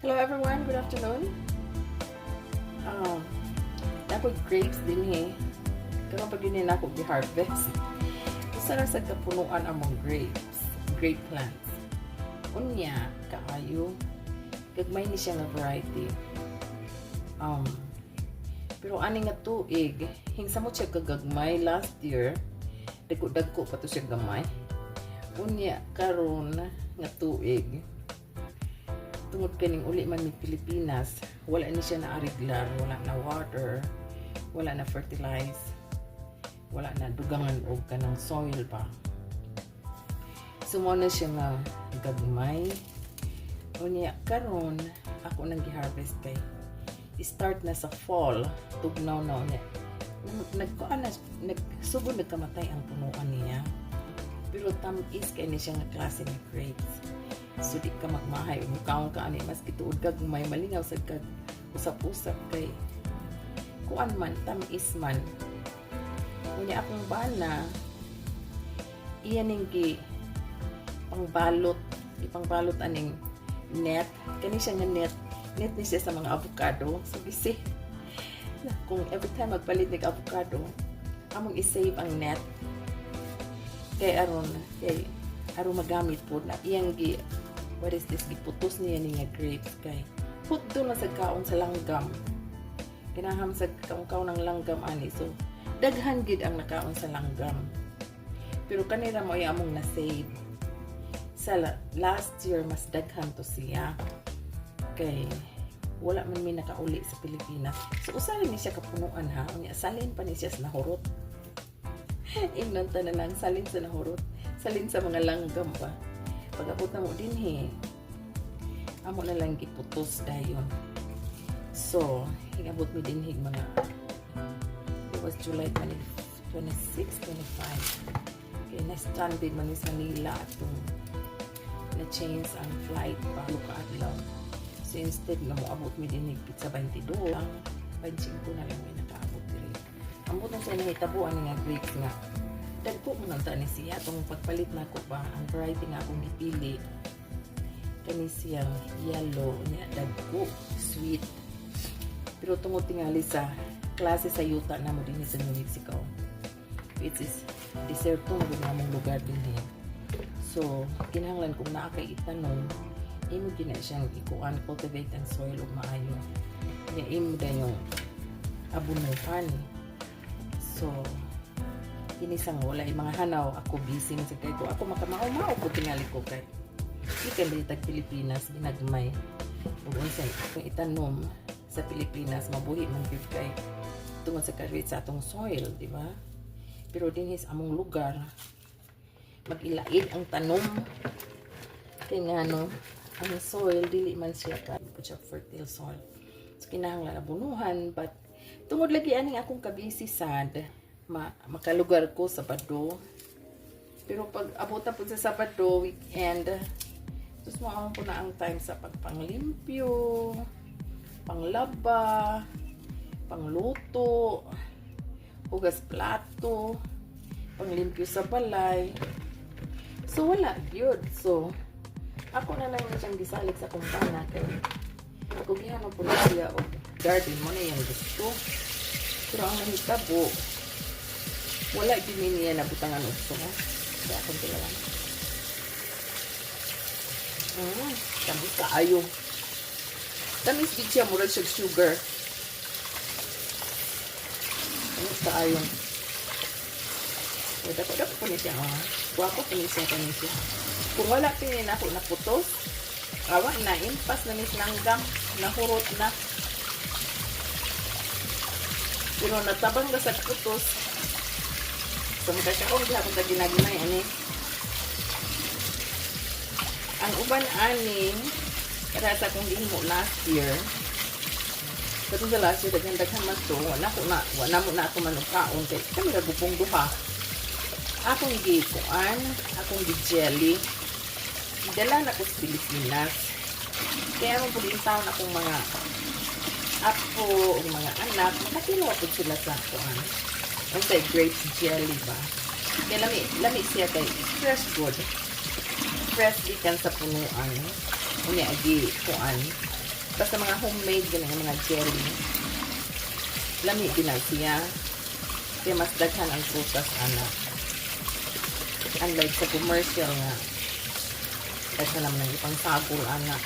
Hello everyone, good afternoon. Dapat grapes din Karon pag yun ako gi-harvest. Usa ra sa kapunuan among grapes, grape plants. Unya kaayo gagmay ni siya nga variety. Pero ani nga tuig, hingsa mo siya kagagmay last year, dagko pa to siya gamay. Unya karon nga tuig, tungod kaning uli man ni Pilipinas, wala ni siya na ariglar, wala na water, wala na fertilize, wala na dugangan og kanang soil pa. So mo na siya nga gagmay. Unya karon ako nang gi-harvest kay start na sa fall, tugnaw na unya. Nagsugod nagkamatay ang punuan niya. Pero tamis kay ni siya nga klase ng grapes. So di ka magmahay o mukhaon ka ani mas kituod kag may malingaw sad kag usap-usap kay kuan man tamis man. Unya akong bana iyaning gi pangbalot aning net kani siya nga net ni siya sa mga avocado. So bisi kung every time magpalit ng avocado among i-save ang net kay aron magamit po na iyang gi what is this giputos niya ni nga grapes kay put do na sa kaon sa langgam kinaham sa kaon ng langgam ani. So daghan gid ang nakaon sa langgam pero kanira mo ay among na save sa last year. Mas daghan to siya kay wala man mi nakauli sa Pilipinas. So usahay ni siya kapunuan ha unya salin pa ni siya sa nahurot. Ingnon ta na lang salin sa nahurot, salin sa mga langgam pa. Pag-abot na mo din amo na lang giputos dayon. So hingabot mi din mga it was July 26, 25. Okay, na-stranded man sa Manila atong na-change ang flight pa luka adlaw. So instead na mo abot mi din sa 22 ang 25 na lang may nakaabot diri. Ambot na sa nahitabuan nga grapes nga dagko mo nang tani siya itong pagpalit na ko ba ang variety nga akong gipili kani siyang yellow niya dagko sweet pero tungod tingali sa klase sa yuta na mo din sa New Mexico which is desertong na mong lugar din so kinahanglan kung naa kay itanom imo gina siyang ikuan cultivate ang soil ug maayo niya imo dayon abunuhan. So kinisang wala yung mga hanaw ako busy sa kay ko ako makamao ko tingali ko kay ikan ditag Pilipinas ginagmay ug unsay kung itanom sa Pilipinas mabuhi man gyud kay tungod sa karit sa atong soil, di ba? Pero dinhi sa among lugar magilaid ang tanom kay ngano ang soil dili man siya ka siya fertile soil. So kinahanglan abunuhan but tungod lagi aning akong kabisi sad makalugar ko Sabado. Pero pag abot na po sa Sabado, weekend, tapos maamon po na ang time sa pagpanglimpyo, panglaba, pangluto, hugas plato, panglimpyo sa balay. So wala yun. So ako na lang siyang gisalig sa kumpana kay kung gihaman po na siya o garden mo na yung gusto. Pero ang mahitabo wala din niya nabutangan uso ha. Kaya akong tilawan. Tamis kaayo. Tamis din siya, murag siya sugar. Tamis kaayo. So, dapat po niya siya. Guwapo po niya siya. Kung wala pinin ako naputos, awa na, impas na mis langgam, nahurot na. Pero natabang na sa putos, so, magkakaon diha kung ginagmay ani. Ang uban ani para sa kong gihimo last year. Katong sa last year daghan man to, wala mo na ako manukaon kay kami ra gupong duha. Akong gikuan, akong gi-jelly. Dala na ko sa Pilipinas. Kaya mo pudin taon akong mga apo o mga anak, makakinuha po sila sa kuan. Ang say grape jelly ba? Kaya lami siya kay fresh good. Fresh ikan sa punuan. Unya agi kuan Basta mga homemade ganun yung mga jelly. Lami din na siya. Kaya mas daghan ang prutas, ana. Unlike sa commercial nga. Daghan naman ang ipang sagol, ana.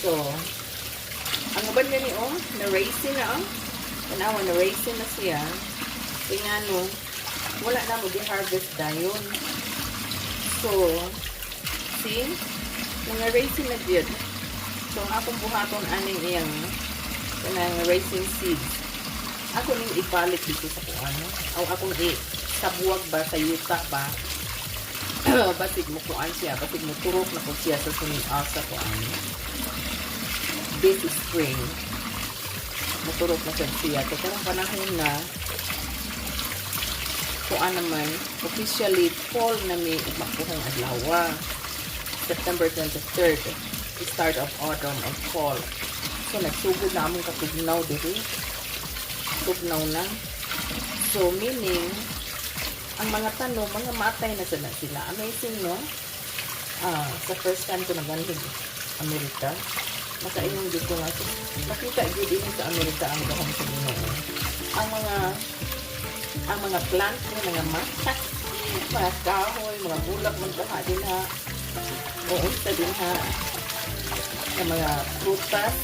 So, ang uban gani, na-raisin na, tanawa, na-raisin na siya. Kaya nga, wala na mo di-harvest dayon. So, see? Mga raisin na dyan. So, ang akong buhaton aning iyang kanang raisin seeds. Ako nang ipalit dito sa kung ano. O akong sabuwag ba, sa yuta ba. Basig mo kuan siya. Basig mo turok na po siya sa suning asa kung ano. This is spring. Maturok na siya. So, karang panahon na kuan naman, officially fall na may makuhang adlaw. September 23rd, the start of autumn and fall. So, nagsugod na among katugnaw dito. Tugnaw na. So, meaning, ang mga tanong, mga matay na sila. Amazing, no? Sa first time ko nagandog Amerika, makainong dito nga. Nakita dito din sa Amerika ang gahong sa Ginoo. Ang mga plant, mga matay, mga kahoy, mga bulak, magbaha din ha. Uunsa din ha. Ang mga prutas.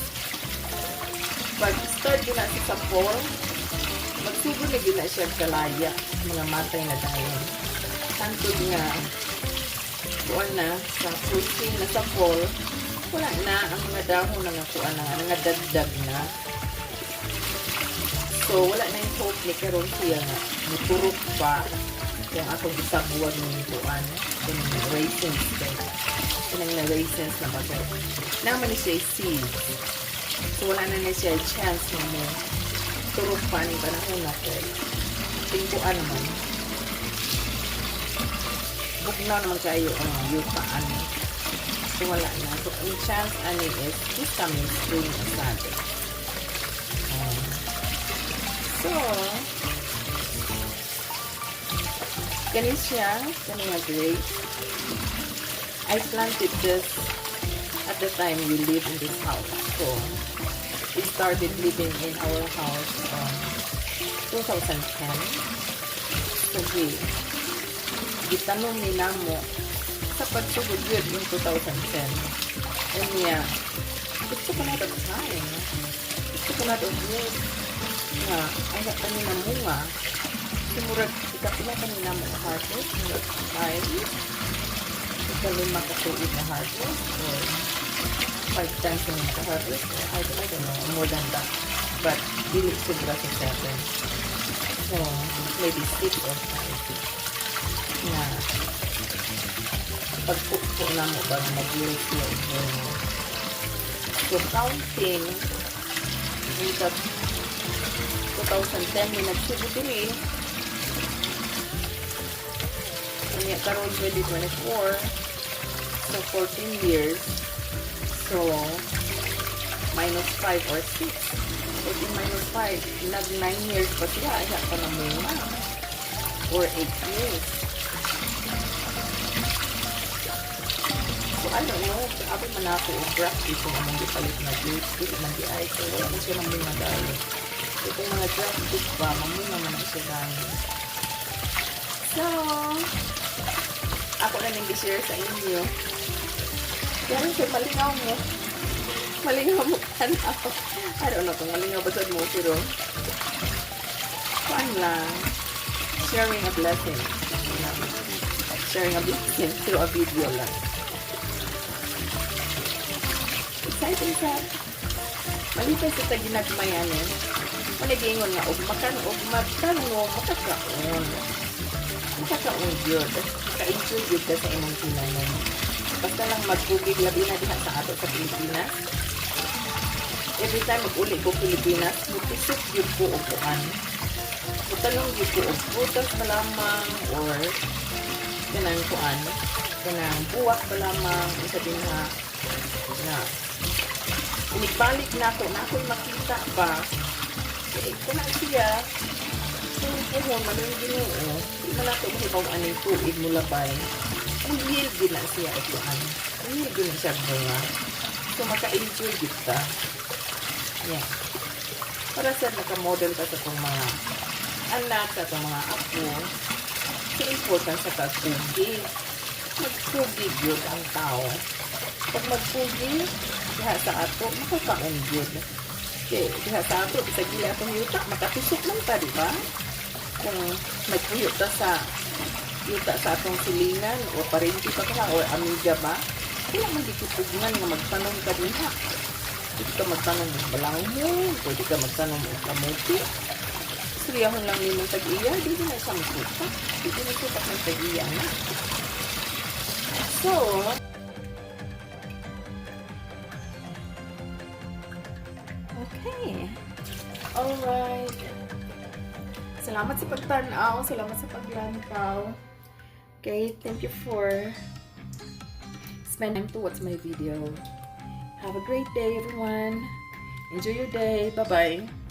Pag-start din na sa fall, magsugod na din na siya kalaya. Mga matay na dayon. Tantod nga, kuwan na, sa fruiting na sa fall, wala na ang mga dahon na kuwan na, nga dagdag na. So, wala na yung hope ni karon siya nga. Muturok pa yung atong isabuwag ng kuwan. Yung raisins. Yung na raisins na bago. Naman ni siya seeds. So, wala na siya chance na mo. Turok pa ni panahon natin. Tingkuan naman. Bugnaw naman kayo ang yutaan. So, wala na. So, ang chance ani is this coming spring or Sunday. So, ganun siya, ganun nga grape. I planted this at the time we lived in this house. So, we started living in our house 2010. So, gitanong ni Namo sa pagsugod yun yung 2010. And yeah, gusto ko na ito kain. Gusto ko na ito nga, ay na kanina munga. Sumurag, ikapila kanina mo harvest, murag 5, ikalima katuig na harvest, or 5 times yung harvest, or I don't know, more than that. But, dili sobra sa 7. So, maybe 6 or 5. Nga, pagpukpo na mo ba mag-rate yun. So, counting, in the 2010 may nagsubo din eh. Kanya karoon 2024. So, 14 years. So, minus 5 or 6. 14 minus 5. Nag 9 years pa siya. Ay, pa na muna. Or 8 years. So, I don't know. Sabi man ako o practice kung anong gipalit na juice. Hindi man di ay. So, wala siya ng mga dahil. Itong mga drastic pa, mamuna man siya dahil. So, ako na nang i-share sa inyo. Kaya siya malingaw mo. Malingaw mo ka na ako. I don't know kung malingaw ba sa mo, pero fun lang. Sharing a blessing. Sharing a blessing through a video lang. Exciting ka. Malipay sa ginagmayan eh. Manigingon nga, makakaon. Makakaon yun. Maka-enjoy yun ka sa imong kinanan. Basta lang magpugig labi na diha sa ato sa Pilipinas. Every time mag-uli ko Pilipinas, mutisok yun ko o kuan. Mutanong yun ko o putas pa lamang or kanang kuan. Kanang buwak pa lamang. Isa din na inikbalik na ako'y makita pa. Kung na siya, kung puhon, malang Ginoo, di man nato mahibaw aning tuig mo labay. Ang yield din na siya ito. Ang yield din na siya bunga. So, maka-enjoy kita. Yan. Para sa naka-model ka sa itong mga anak, sa itong mga apo, so important sa pagpugi. Magpugi yun ang tao. Pag magpugi, diha sa ato, makakaon yun. Okay, diha sa ato, isa gila itong yuta, makatusok lang ta, di ba? Kung nagpuyo ta sa yuta sa atong silingan, o parenti pa ka o amiga ba, kaya magkikipugnan nga magtanong ka din ha. Pwede ka magtanong ng balangon, pwede ka magtanong ng kamuti. Suriyahon lang nimong tag-iya, di na isang suka. Di na suka ng tag-iya na. So, okay. Alright. Salamat sa pagtanaw, salamat sa paglantaw. Okay, thank you for spending time to watch my video. Have a great day, everyone. Enjoy your day. Bye-bye.